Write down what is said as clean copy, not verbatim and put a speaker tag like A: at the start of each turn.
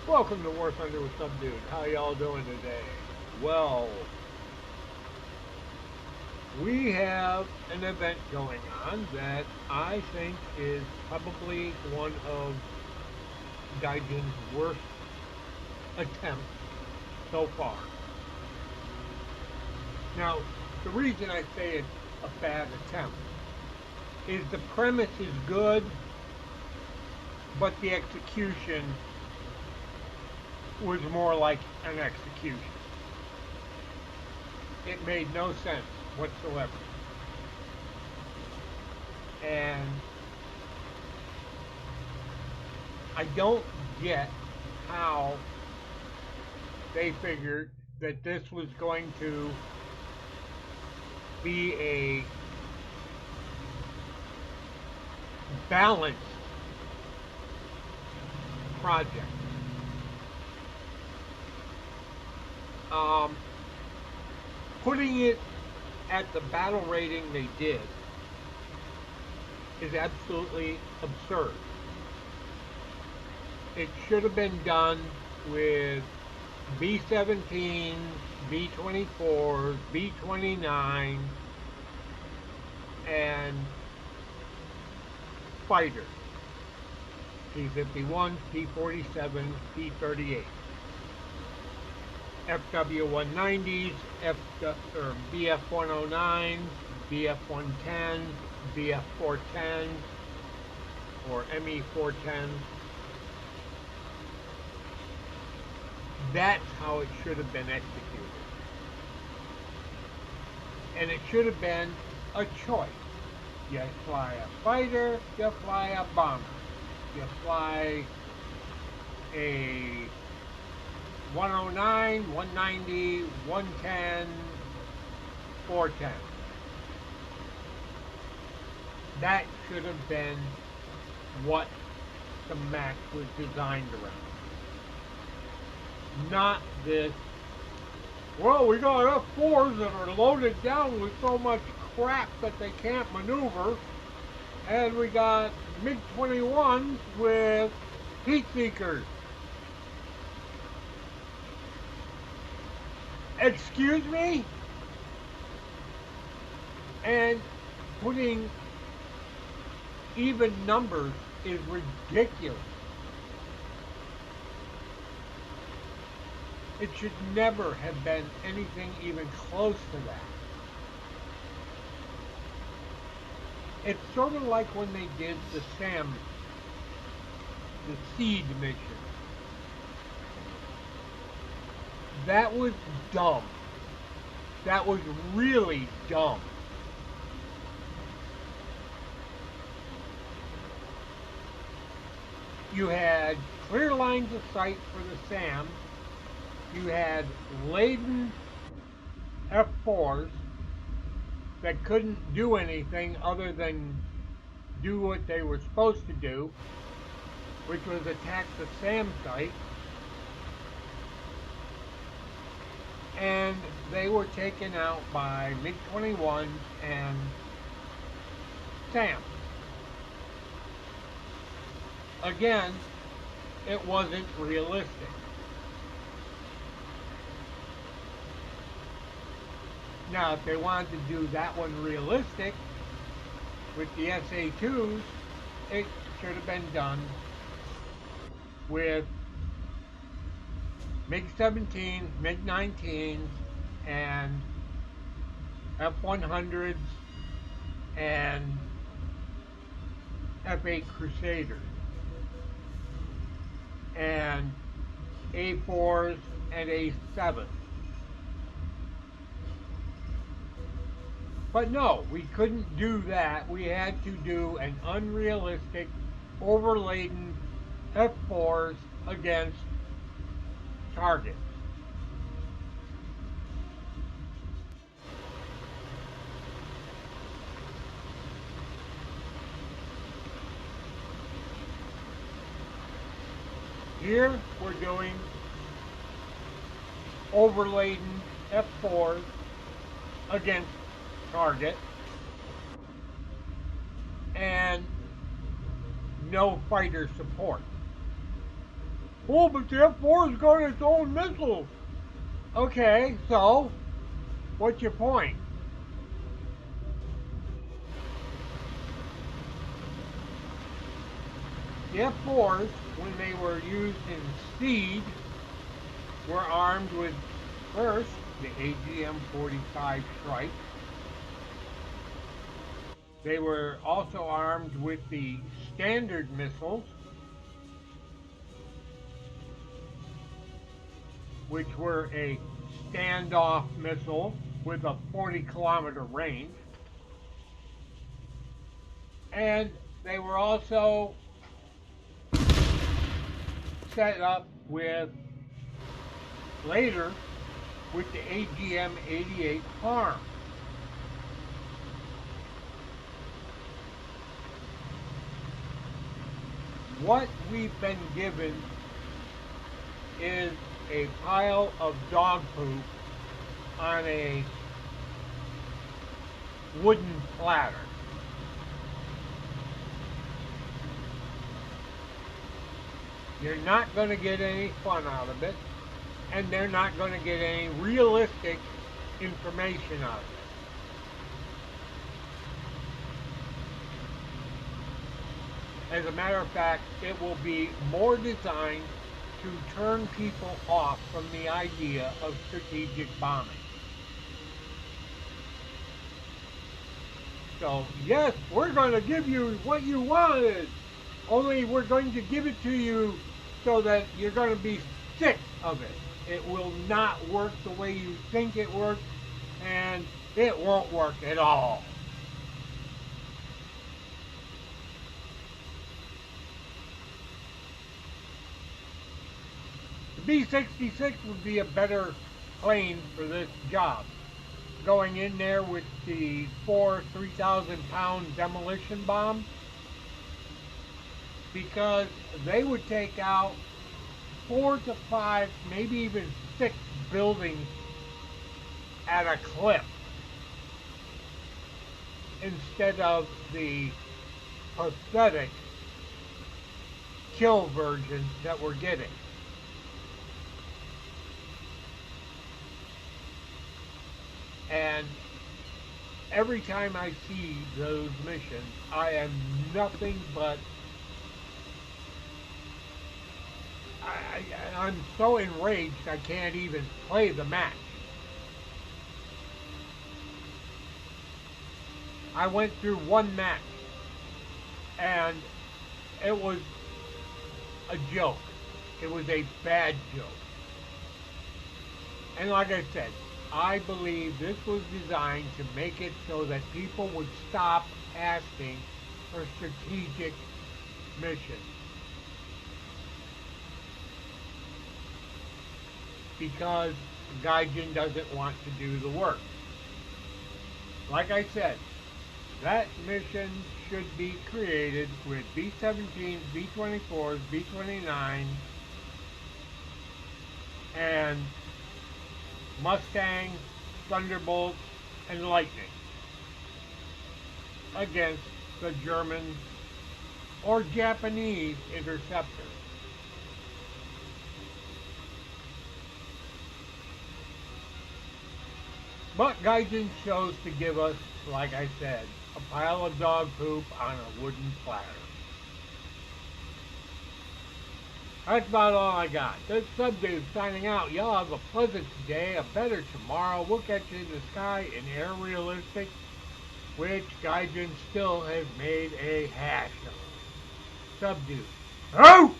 A: Welcome to War Thunder with Subdued. How y'all doing today? Well, we have an event going on that I think is probably one of Gaijin's worst attempts so far. Now, the reason I say it's a bad attempt is the premise is good, but the execution was more like an execution. It made no sense whatsoever. And I don't get how they figured that this was going to be a balanced project. Putting it at the battle rating they did is absolutely absurd. It should have been done with B-17s, B-24s, B-29s, and fighters. P-51s, P-47s, P-38s. FW-190s, BF-109s, BF-110s, BF-410s, or ME-410s. That's how it should have been executed. And it should have been a choice. You fly a fighter, you fly a bomber. You fly a 109, 190, 110, 410. That should have been what the match was designed around. Not this, well, we got F4s that are loaded down with so much crap that they can't maneuver, and we got MiG-21s with heat seekers. Excuse me? And putting even numbers is ridiculous. It should never have been anything even close to that. It's sort of like when they did the SAM, the SEED mission. That was dumb. That was really dumb. You had clear lines of sight for the SAM. You had laden F4s that couldn't do anything other than do what they were supposed to do, which was attack the SAM site. And they were taken out by MiG-21 and SAM. Again, it wasn't realistic. Now, if they wanted to do that one realistic with the SA-2s, it should have been done with MiG-17s, MiG-19s, and F-100s, and F-8 Crusaders, and A-4s and A-7s. But no, we couldn't do that. We had to do an unrealistic, overladen F-4s against targets. Here we're doing overladen F4s against target and no fighter support. Oh, but the F4's got its own missiles. Okay, so what's your point? The F4s, when they were used in siege, were armed with, first, the AGM-45 Strike. They were also armed with the Standard missiles, which were a standoff missile with a 40-kilometer range. And they were also set up with, later, with the AGM-88 Harm. What we've been given is a pile of dog poop on a wooden platter. You're not going to get any fun out of it, and they're not going to get any realistic information out of it. As a matter of fact, it will be more designed to turn people off from the idea of strategic bombing. So, yes, we're going to give you what you wanted, only we're going to give it to you so that you're going to be sick of it. It will not work the way you think it works, and it won't work at all. The B-66 would be a better plane for this job. Going in there with the 4 3,000-pound demolition bombs, because they would take out 4 to 5, maybe even 6 buildings at a clip, instead of the pathetic kill versions that we're getting. And every time I see those missions, I am nothing but I'm so enraged I can't even play the match. I went through one match and it was a joke. It was a bad joke. And like I said, I believe this was designed to make it so that people would stop asking for strategic missions. Because Gaijin doesn't want to do the work. Like I said, that mission should be created with B-17s, B-24s, B-29s, and Mustangs, Thunderbolts, and Lightning against the German or Japanese interceptors. But Gaijin chose to give us, like I said, a pile of dog poop on a wooden platter. That's about all I got. This Subdude signing out. Y'all have a pleasant day, a better tomorrow. We'll catch you in the sky in Air Realistic, which Gaijin still has made a hash of. Subdued. Oh!